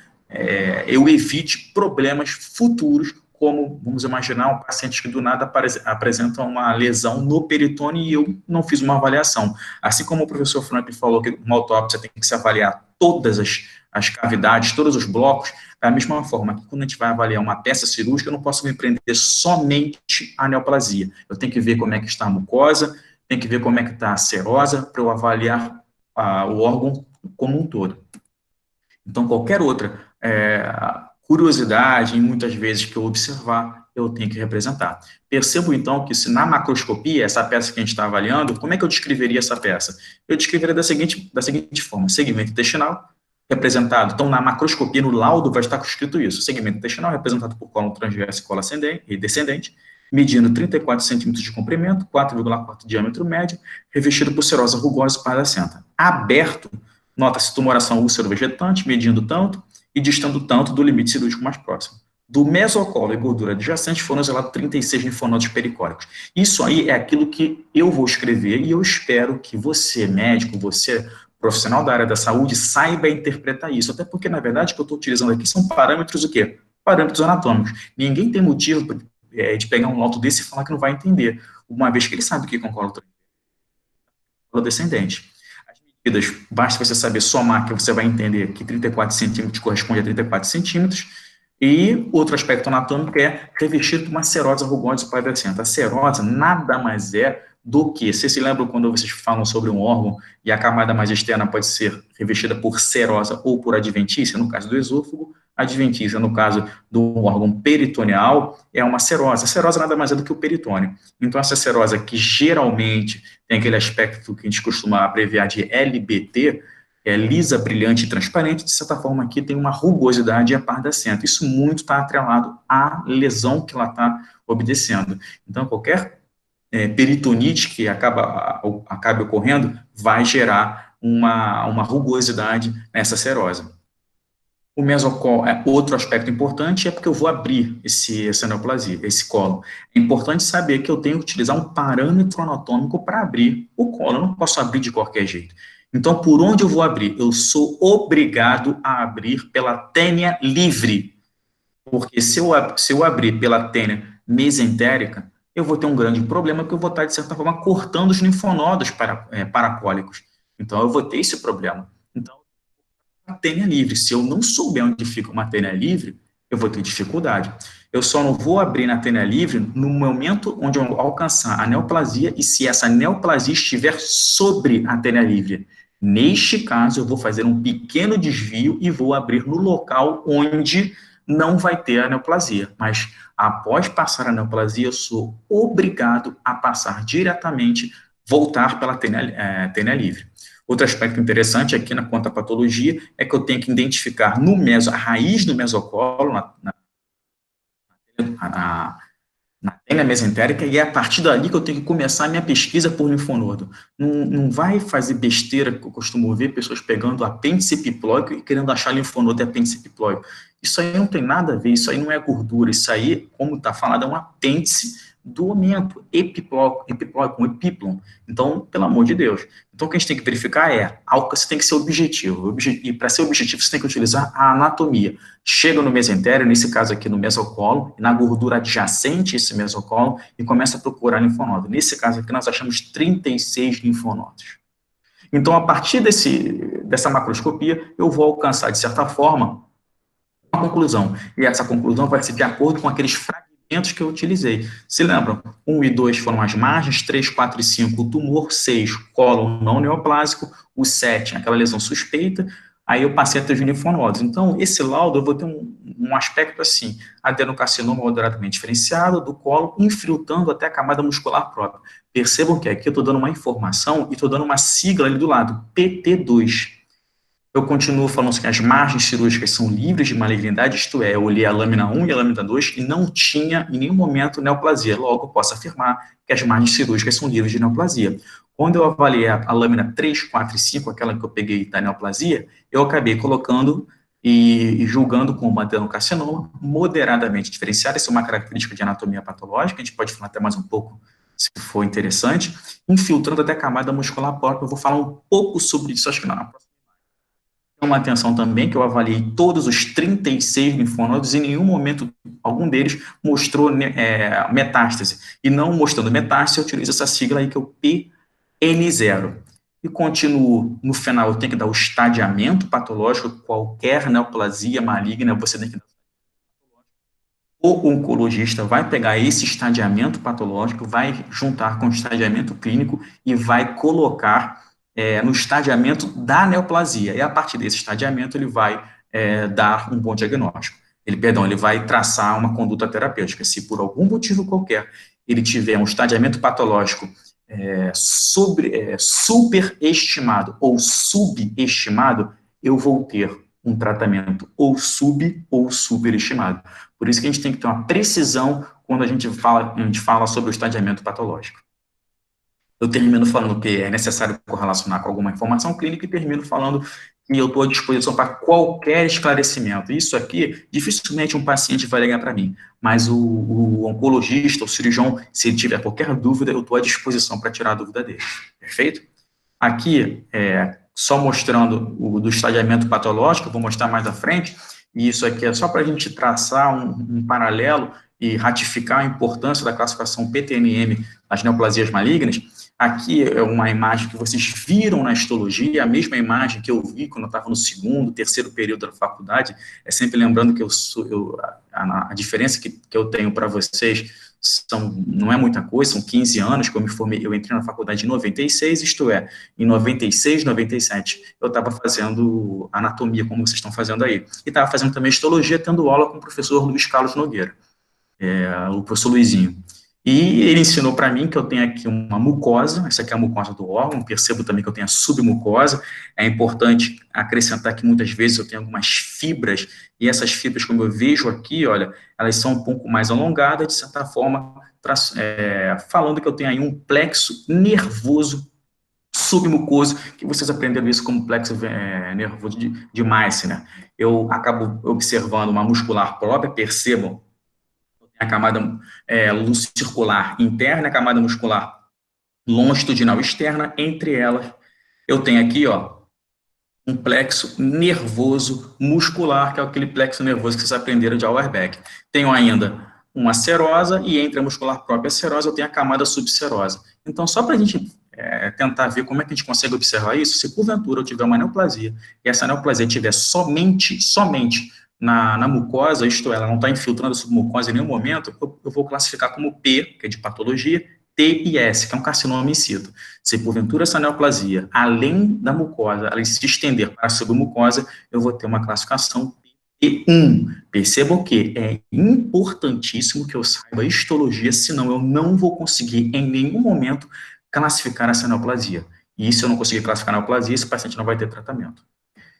eu evite problemas futuros, como, vamos imaginar, um paciente que do nada apresenta uma lesão no peritônio e eu não fiz uma avaliação. Assim como o professor Franklin falou que uma autópsia tem que se avaliar todas as cavidades, todos os blocos, da mesma forma que quando a gente vai avaliar uma peça cirúrgica, eu não posso me prender somente à neoplasia. Eu tenho que ver como é que está a mucosa, tenho que ver como é que está a serosa, para eu avaliar o órgão como um todo. Então, qualquer outra curiosidade, muitas vezes que eu observar, eu tenho que representar. Percebo, então, que se na macroscopia, essa peça que a gente está avaliando, como é que eu descreveria essa peça? Eu descreveria da seguinte forma: segmento intestinal, representado, então na macroscopia, no laudo, vai estar escrito isso: segmento intestinal representado por colo transverso e colo ascendente e descendente, medindo 34 centímetros de comprimento, 4,4 de diâmetro médio, revestido por serosa rugosa e paracenta. Aberto, nota-se tumoração úlcero vegetante, medindo tanto e distando tanto do limite cirúrgico mais próximo. Do mesocolo e gordura adjacente foram isolados 36 linfonodos pericóricos. Isso aí é aquilo que eu vou escrever e eu espero que você, médico, você, profissional da área da saúde, saiba interpretar isso. Até porque, na verdade, o que eu estou utilizando aqui são parâmetros o quê? Parâmetros anatômicos. Ninguém tem motivo de pegar um laudo desse e falar que não vai entender, uma vez que ele sabe o que é um colo descendente. Medidas, basta você saber somar, que você vai entender que 34 centímetros corresponde a 34 centímetros, e outro aspecto anatômico é revestido por uma serosa rugosa pubescente. A serosa nada mais é do que, vocês se lembram quando vocês falam sobre um órgão e a camada mais externa pode ser revestida por serosa ou por adventícia, no caso do esôfago, adventícia, no caso do órgão peritoneal, é uma serosa. A serosa nada mais é do que o peritônio. Então, essa serosa que geralmente tem aquele aspecto que a gente costuma abreviar de LBT, é lisa, brilhante e transparente, de certa forma aqui tem uma rugosidade apardecente. Isso muito está atrelado à lesão que ela está obedecendo. Então, qualquer peritonite que acabe ocorrendo vai gerar uma rugosidade nessa serosa. O mesocolo é outro aspecto importante, é porque eu vou abrir essa neoplasia, esse colo. É importante saber que eu tenho que utilizar um parâmetro anatômico para abrir o colo, eu não posso abrir de qualquer jeito. Então, por onde eu vou abrir? Eu sou obrigado a abrir pela tênia livre, porque se eu abrir pela tênia mesentérica, eu vou ter um grande problema, porque eu vou estar, de certa forma, cortando os linfonodos paracólicos. Então, eu vou ter esse problema. Então, a tênia livre. Se eu não souber onde fica uma tênia livre, eu vou ter dificuldade. Eu só não vou abrir na tênia livre no momento onde eu alcançar a neoplasia e se essa neoplasia estiver sobre a tênia livre. Neste caso, eu vou fazer um pequeno desvio e vou abrir no local onde não vai ter a neoplasia. Mas, após passar a neoplasia, eu sou obrigado a passar diretamente, voltar pela tênia livre. Outro aspecto interessante aqui quanto à patologia é que eu tenho que identificar a raiz do mesocolo, na tênia mesentérica, e é a partir dali que eu tenho que começar a minha pesquisa por linfonodo. Não vai fazer besteira que eu costumo ver pessoas pegando apêndice epiplóico e querendo achar linfonodo de apêndice epiplóico. Isso aí não tem nada a ver, isso aí não é gordura, isso aí, como está falado, é um apêndice do aumento epiploico, um epíplon. Então, pelo amor de Deus. Então, o que a gente tem que verificar é, você tem que ser objetivo. E para ser objetivo, você tem que utilizar a anatomia. Chega no mesentério, nesse caso aqui no mesocolo, na gordura adjacente a esse mesocolo, e começa a procurar linfonodo. Nesse caso aqui, nós achamos 36 linfonodos. Então, a partir dessa macroscopia, eu vou alcançar, de certa forma, uma conclusão. E essa conclusão vai ser de acordo com aqueles fragmentos que eu utilizei. Se lembram? 1 e 2 foram as margens, 3, 4 e 5 o tumor, 6 colo não neoplásico, o 7 aquela lesão suspeita, aí eu passei a ter os linfonodos. Então, esse laudo eu vou ter um aspecto assim, adenocarcinoma moderadamente diferenciado do colo, infiltrando até a camada muscular própria. Percebam que aqui eu estou dando uma informação e estou dando uma sigla ali do lado, PT2. Eu continuo falando que as margens cirúrgicas são livres de malignidade, isto é, eu olhei a lâmina 1 e a lâmina 2 e não tinha em nenhum momento neoplasia. Logo, eu posso afirmar que as margens cirúrgicas são livres de neoplasia. Quando eu avaliei a lâmina 3, 4 e 5, aquela que eu peguei da neoplasia, eu acabei colocando e julgando como adenocarcinoma moderadamente diferenciado. Essa é uma característica de anatomia patológica, a gente pode falar até mais um pouco, se for interessante, infiltrando até a camada muscular própria. Eu vou falar um pouco sobre isso, acho que na próxima. Uma atenção também que eu avaliei todos os 36 linfonodos e em nenhum momento algum deles mostrou metástase. E não mostrando metástase, eu utilizo essa sigla aí que é o PN0. E continuo, no final, eu tenho que dar o estadiamento patológico, qualquer neoplasia maligna, você tem que dar. O oncologista vai pegar esse estadiamento patológico, vai juntar com o estadiamento clínico e vai colocar no estadiamento da neoplasia. E a partir desse estadiamento ele vai dar um bom diagnóstico. Ele vai traçar uma conduta terapêutica. Se por algum motivo qualquer ele tiver um estadiamento patológico superestimado ou subestimado, eu vou ter um tratamento ou superestimado. Por isso que a gente tem que ter uma precisão quando a gente fala sobre o estadiamento patológico. Eu termino falando que é necessário correlacionar com alguma informação clínica e termino falando que eu estou à disposição para qualquer esclarecimento. Isso aqui, dificilmente um paciente vai ligar para mim, mas o oncologista, o cirurgião, se ele tiver qualquer dúvida, eu estou à disposição para tirar a dúvida dele. Perfeito? Aqui, só mostrando o do estadiamento patológico, eu vou mostrar mais à frente, e isso aqui é só para a gente traçar um paralelo e ratificar a importância da classificação PTNM das neoplasias malignas. Aqui é uma imagem que vocês viram na histologia, a mesma imagem que eu vi quando eu estava no segundo, terceiro período da faculdade, sempre lembrando que a diferença que eu tenho para vocês não é muita coisa, são 15 anos que eu me formei, eu entrei na faculdade em 96, isto é, em 96, 97, eu estava fazendo anatomia, como vocês estão fazendo aí, e estava fazendo também histologia, tendo aula com o professor Luiz Carlos Nogueira, o professor Luizinho. E ele ensinou para mim que eu tenho aqui uma mucosa, essa aqui é a mucosa do órgão, percebo também que eu tenho a submucosa, é importante acrescentar que muitas vezes eu tenho algumas fibras, e essas fibras, como eu vejo aqui, olha, elas são um pouco mais alongadas, de certa forma, falando que eu tenho aí um plexo nervoso submucoso, que vocês aprenderam isso como plexo nervoso de Meissner. Eu acabo observando uma muscular própria, percebam, a camada circular interna, a camada muscular longitudinal externa, entre elas, eu tenho aqui, ó, um plexo nervoso muscular, que é aquele plexo nervoso que vocês aprenderam de Auerbach. Tenho ainda uma serosa, e entre a muscular própria e a serosa, eu tenho a camada subserosa. Então, só para a gente tentar ver como é que a gente consegue observar isso, se porventura eu tiver uma neoplasia, e essa neoplasia tiver somente na mucosa, isto é, ela não está infiltrando a submucosa em nenhum momento, eu vou classificar como P, que é de patologia, T e S, que é um carcinoma in situ. Se porventura essa neoplasia, além da mucosa, ela se estender para a submucosa, eu vou ter uma classificação P1. Percebam que é importantíssimo que eu saiba histologia, senão eu não vou conseguir em nenhum momento classificar essa neoplasia. E se eu não conseguir classificar a neoplasia, esse paciente não vai ter tratamento.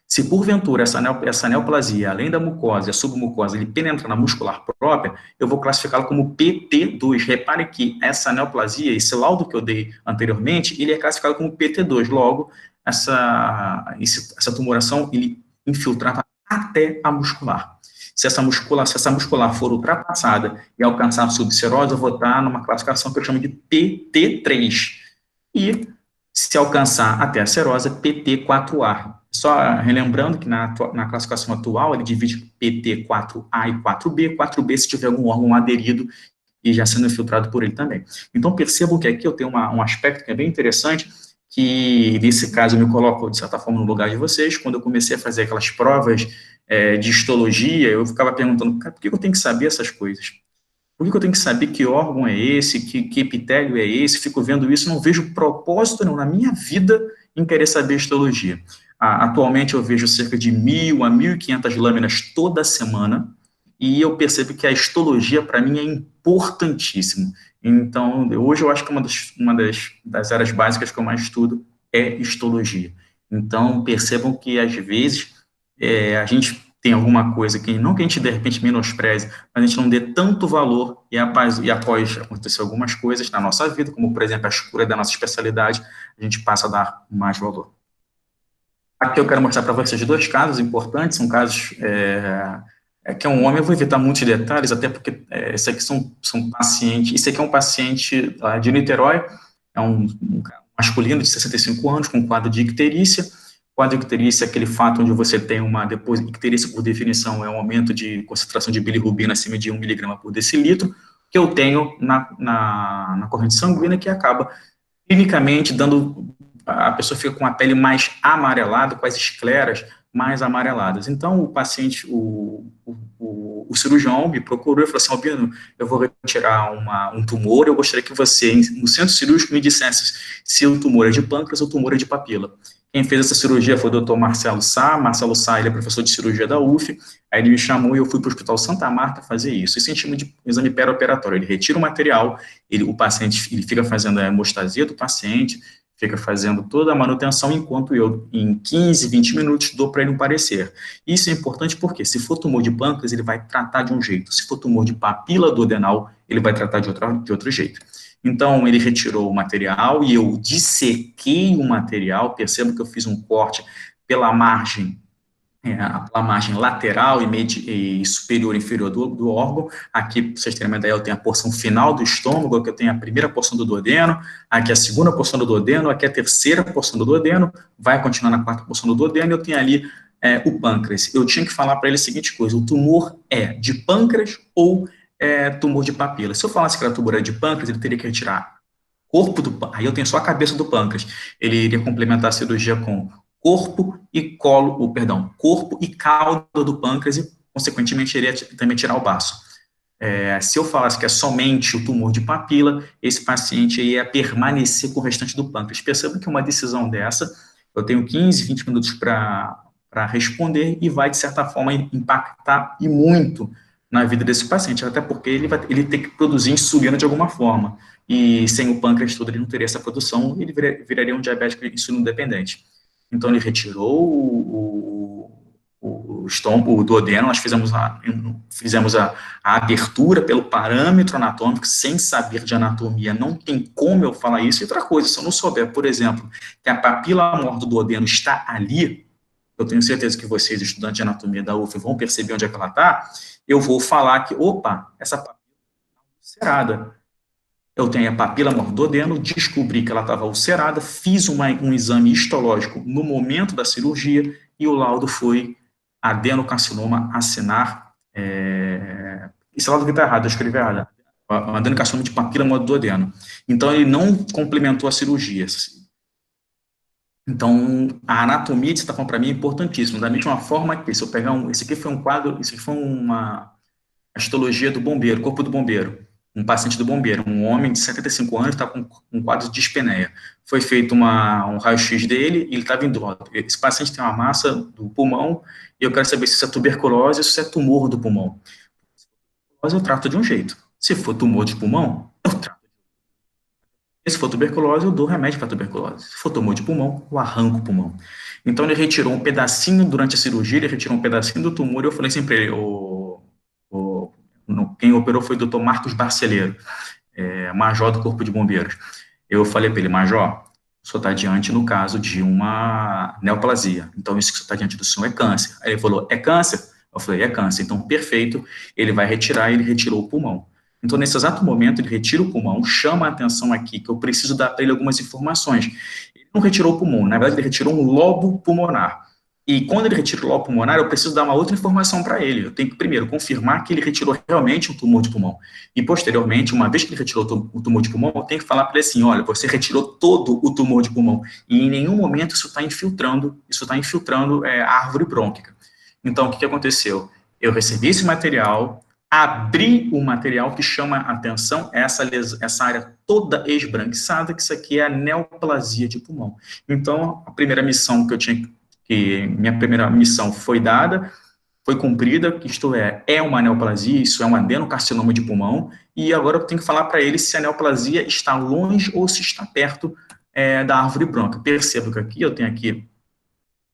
Se porventura essa neoplasia, além da mucosa e a submucosa, ele penetra na muscular própria, eu vou classificá-la como PT2. Repare que essa neoplasia, esse laudo que eu dei anteriormente, ele é classificado como PT2. Logo, essa tumoração, ele infiltrava até a muscular. Se essa muscular for ultrapassada e alcançar a subserose, eu vou estar numa classificação que eu chamo de PT3. E, se alcançar até a serose, PT4A. Só relembrando que na classificação atual, ele divide PT 4A e 4B. 4B se tiver algum órgão aderido e já sendo infiltrado por ele também. Então, percebam que aqui eu tenho um aspecto que é bem interessante, que nesse caso eu me coloco, de certa forma, no lugar de vocês. Quando eu comecei a fazer aquelas provas de histologia, eu ficava perguntando, cara, por que eu tenho que saber essas coisas? Por que eu tenho que saber que órgão é esse, que epitélio é esse? Fico vendo isso, não vejo propósito não, na minha vida em querer saber histologia. Atualmente eu vejo cerca de 1.000 a 1.500 lâminas toda semana, e eu percebo que a histologia, para mim, é importantíssimo. Então, hoje eu acho que uma das áreas básicas que eu mais estudo é histologia. Então, percebam que, às vezes, a gente tem alguma coisa que, não que a gente, de repente, menospreze, mas a gente não dê tanto valor, e após acontecer algumas coisas na nossa vida, como, por exemplo, a escolha da nossa especialidade, a gente passa a dar mais valor. Aqui eu quero mostrar para vocês dois casos importantes, são casos que é um homem, eu vou evitar muitos detalhes, até porque esse aqui são pacientes, esse aqui é um paciente de Niterói, é um masculino de 65 anos, com quadro de icterícia. Quadro de icterícia é aquele fato onde você tem icterícia, por definição, é um aumento de concentração de bilirrubina acima de 1 miligrama por decilitro, que eu tenho na corrente sanguínea, que acaba, clinicamente, a pessoa fica com a pele mais amarelada, com as escleras mais amareladas. Então, o paciente, o cirurgião me procurou e falou assim, Albino, eu vou retirar um tumor, eu gostaria que você, no centro cirúrgico, me dissesse se o tumor é de pâncreas ou o tumor é de papila. Quem fez essa cirurgia foi o Dr. Marcelo Sá. Marcelo Sá, ele é professor de cirurgia da UF, aí ele me chamou e eu fui para o Hospital Santa Marta fazer isso. Isso a gente chama de exame perioperatório. Ele retira o material, o paciente ele fica fazendo a hemostasia do paciente, fica fazendo toda a manutenção, enquanto eu, em 15, 20 minutos, dou para ele um parecer. Isso é importante porque, se for tumor de pâncreas, ele vai tratar de um jeito. Se for tumor de papila duodenal, ele vai tratar de outro jeito. Então, ele retirou o material e eu dissequei o material. Percebo que eu fiz um corte pela margem lateral e superior e inferior do órgão. Aqui, para vocês terem uma ideia, eu tenho a porção final do estômago, aqui eu tenho a primeira porção do duodeno, aqui a segunda porção do duodeno, aqui a terceira porção do duodeno, vai continuar na quarta porção do duodeno, e eu tenho ali o pâncreas. Eu tinha que falar para ele a seguinte coisa, o tumor é de pâncreas ou tumor de papila? Se eu falasse que era tumor de pâncreas, ele teria que retirar corpo do pâncreas, aí eu tenho só a cabeça do pâncreas, ele iria complementar a cirurgia com corpo e corpo e cauda do pâncreas e, consequentemente, iria também tirar o baço. Se eu falasse que é somente o tumor de papila, esse paciente ia permanecer com o restante do pâncreas. Perceba que uma decisão dessa, eu tenho 15, 20 minutos para responder e vai, de certa forma, impactar e muito na vida desse paciente, até porque ele tem que produzir insulina de alguma forma, e sem o pâncreas todo ele não teria essa produção, ele viraria um diabético insulino dependente. Então, ele retirou o estômago, o duodeno, nós fizemos a abertura pelo parâmetro anatômico, sem saber de anatomia, não tem como eu falar isso. E outra coisa, se eu não souber, por exemplo, que a papila maior do duodeno está ali, eu tenho certeza que vocês, estudantes de anatomia da UF, vão perceber onde é que ela está, eu vou falar que, essa papila está ulcerada. Eu tenho a papila maior do duodeno, descobri que ela estava ulcerada, fiz um exame histológico no momento da cirurgia e o laudo foi adenocarcinoma acinar. Esse laudo aqui está errado, eu escrevi errado. Adenocarcinoma de papila maior do duodeno. Então, ele não complementou a cirurgia. Então, a anatomia, de certa forma, para mim, é importantíssima. Da mesma forma que, se eu pegar esse aqui foi um quadro, isso aqui foi uma histologia do bombeiro, corpo do bombeiro. Um paciente do bombeiro, um homem de 75 anos, está com um quadro de dispneia. Foi feito um raio-x dele e ele estava em dó. Esse paciente tem uma massa do pulmão e eu quero saber se isso é tuberculose ou se é tumor do pulmão. Se for tuberculose, eu trato de um jeito. Se for tumor de pulmão, eu trato de outro. Se for tuberculose, eu dou remédio para tuberculose. Se for tumor de pulmão, eu arranco o pulmão. Então, ele retirou um pedacinho durante a cirurgia, ele retirou um pedacinho do tumor e eu falei assim para ele, quem operou foi o Dr. Marcos Barceleiro, major do Corpo de Bombeiros. Eu falei para ele, major, o senhor está diante, no caso, de uma neoplasia. Então, isso que o senhor está diante do senhor é câncer. Aí ele falou, é câncer? Eu falei, é câncer. Então, perfeito, ele vai retirar, ele retirou o pulmão. Então, nesse exato momento, ele retira o pulmão, chama a atenção aqui, que eu preciso dar para ele algumas informações. Ele não retirou o pulmão, na verdade, ele retirou um lobo pulmonar. E quando ele retira o lobo pulmonar, eu preciso dar uma outra informação para ele. Eu tenho que, primeiro, confirmar que ele retirou realmente um tumor de pulmão. E, posteriormente, uma vez que ele retirou o tumor de pulmão, eu tenho que falar para ele assim, olha, você retirou todo o tumor de pulmão. E em nenhum momento isso está infiltrando a árvore brônquica. Então, o que aconteceu? Eu recebi esse material, abri o material que chama a atenção, essa área toda esbranquiçada, que isso aqui é a neoplasia de pulmão. Então, a primeira missão minha primeira missão foi dada, foi cumprida, isto é uma neoplasia, isso é um adenocarcinoma de pulmão, e agora eu tenho que falar para ele se a neoplasia está longe ou se está perto da árvore brônquica. Percebo que aqui eu tenho aqui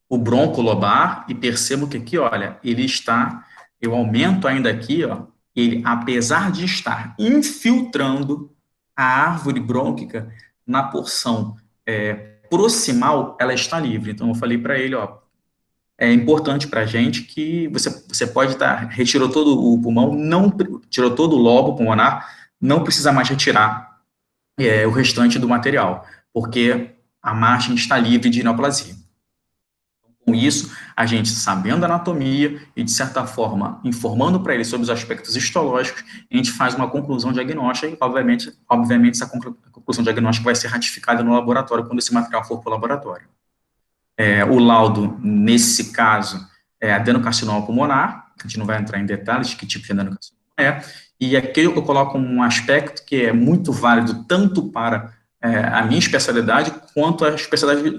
o bronco lobar e percebo que aqui, olha, eu aumento ainda aqui, ó, ele, apesar de estar infiltrando a árvore brônquica na porção proximal, ela está livre. Então, eu falei para ele, ó, é importante para a gente que você pode retirou todo o pulmão, não tirou todo o lobo pulmonar, não precisa mais retirar o restante do material, porque a margem está livre de neoplasia. Com isso, a gente, sabendo a anatomia e, de certa forma, informando para ele sobre os aspectos histológicos, a gente faz uma conclusão diagnóstica e, obviamente essa conclusão diagnóstica vai ser ratificada no laboratório quando esse material for para o laboratório. O laudo, nesse caso, é adenocarcinoma pulmonar, a gente não vai entrar em detalhes de que tipo de adenocarcinoma é, e aqui eu coloco um aspecto que é muito válido tanto para a minha especialidade quanto a especialidade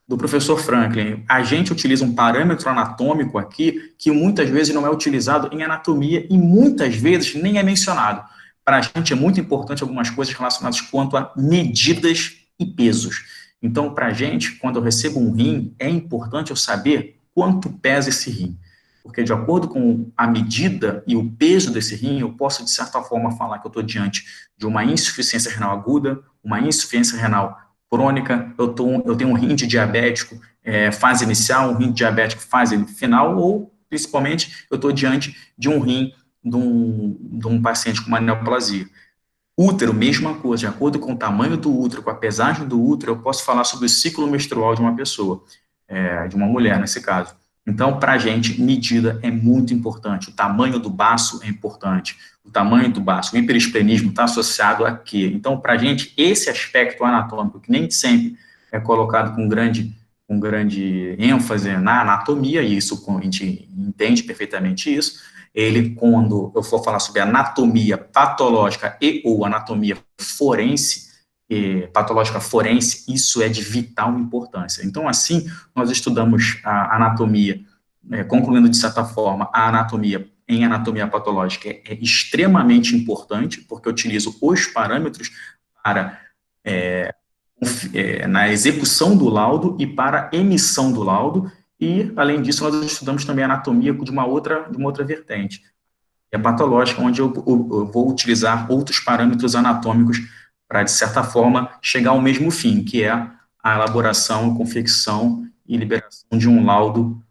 do professor Franklin. A gente utiliza um parâmetro anatômico aqui que muitas vezes não é utilizado em anatomia e muitas vezes nem é mencionado. Para a gente é muito importante algumas coisas relacionadas quanto a medidas e pesos. Então, para a gente, quando eu recebo um rim, é importante eu saber quanto pesa esse rim. Porque, de acordo com a medida e o peso desse rim, eu posso, de certa forma, falar que eu estou diante de uma insuficiência renal aguda, uma insuficiência renal crônica, eu tenho um rim de diabético fase inicial, um rim de diabético fase final, ou, principalmente, eu estou diante de um rim de um paciente com uma neoplasia. Útero, mesma coisa, de acordo com o tamanho do útero, com a pesagem do útero, eu posso falar sobre o ciclo menstrual de uma pessoa, de uma mulher, nesse caso. Então, para a gente, medida é muito importante. O tamanho do baço é importante. O tamanho do baço, o hiperesplenismo está associado a quê? Então, para a gente, esse aspecto anatômico, que nem sempre é colocado com grande ênfase na anatomia, e isso a gente entende perfeitamente isso, ele, quando eu for falar sobre anatomia patológica e ou anatomia forense, patológica forense, isso é de vital importância. Então, assim, nós estudamos a anatomia, concluindo, de certa forma, a anatomia em anatomia patológica é extremamente importante, porque eu utilizo os parâmetros para na execução do laudo e para emissão do laudo, e, além disso, nós estudamos também a anatomia de uma outra vertente, é patológica, onde eu vou utilizar outros parâmetros anatômicos para, de certa forma, chegar ao mesmo fim, que é a elaboração, confecção e liberação de um laudo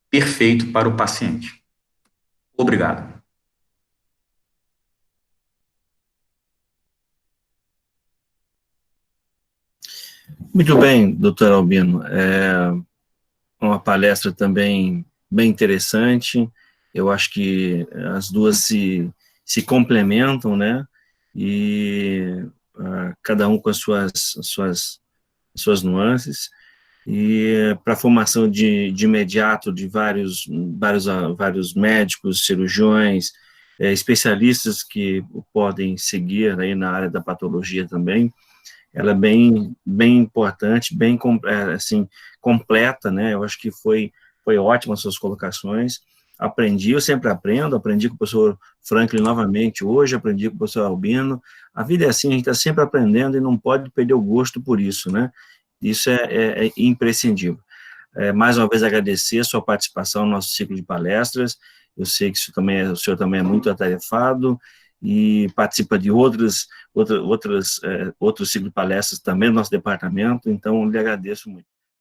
perfeito para o paciente. Obrigado. Muito bem, doutor Albino. Uma palestra também bem interessante. Eu acho que as duas se complementam, né? E cada um com as suas nuances. E para a formação de imediato de vários médicos, cirurgiões, especialistas que podem seguir aí na área da patologia também, ela é bem importante, bem assim, completa, né? Eu acho que foi ótima as suas colocações. Eu sempre aprendi com o professor Franklin novamente hoje, aprendi com o professor Albino. A vida é assim, a gente está sempre aprendendo e não pode perder o gosto por isso, né? Isso é imprescindível. Mais uma vez agradecer a sua participação no nosso ciclo de palestras. Eu sei que o senhor também é muito atarefado e participa de outros ciclos de palestras também no nosso departamento, então lhe agradeço muito.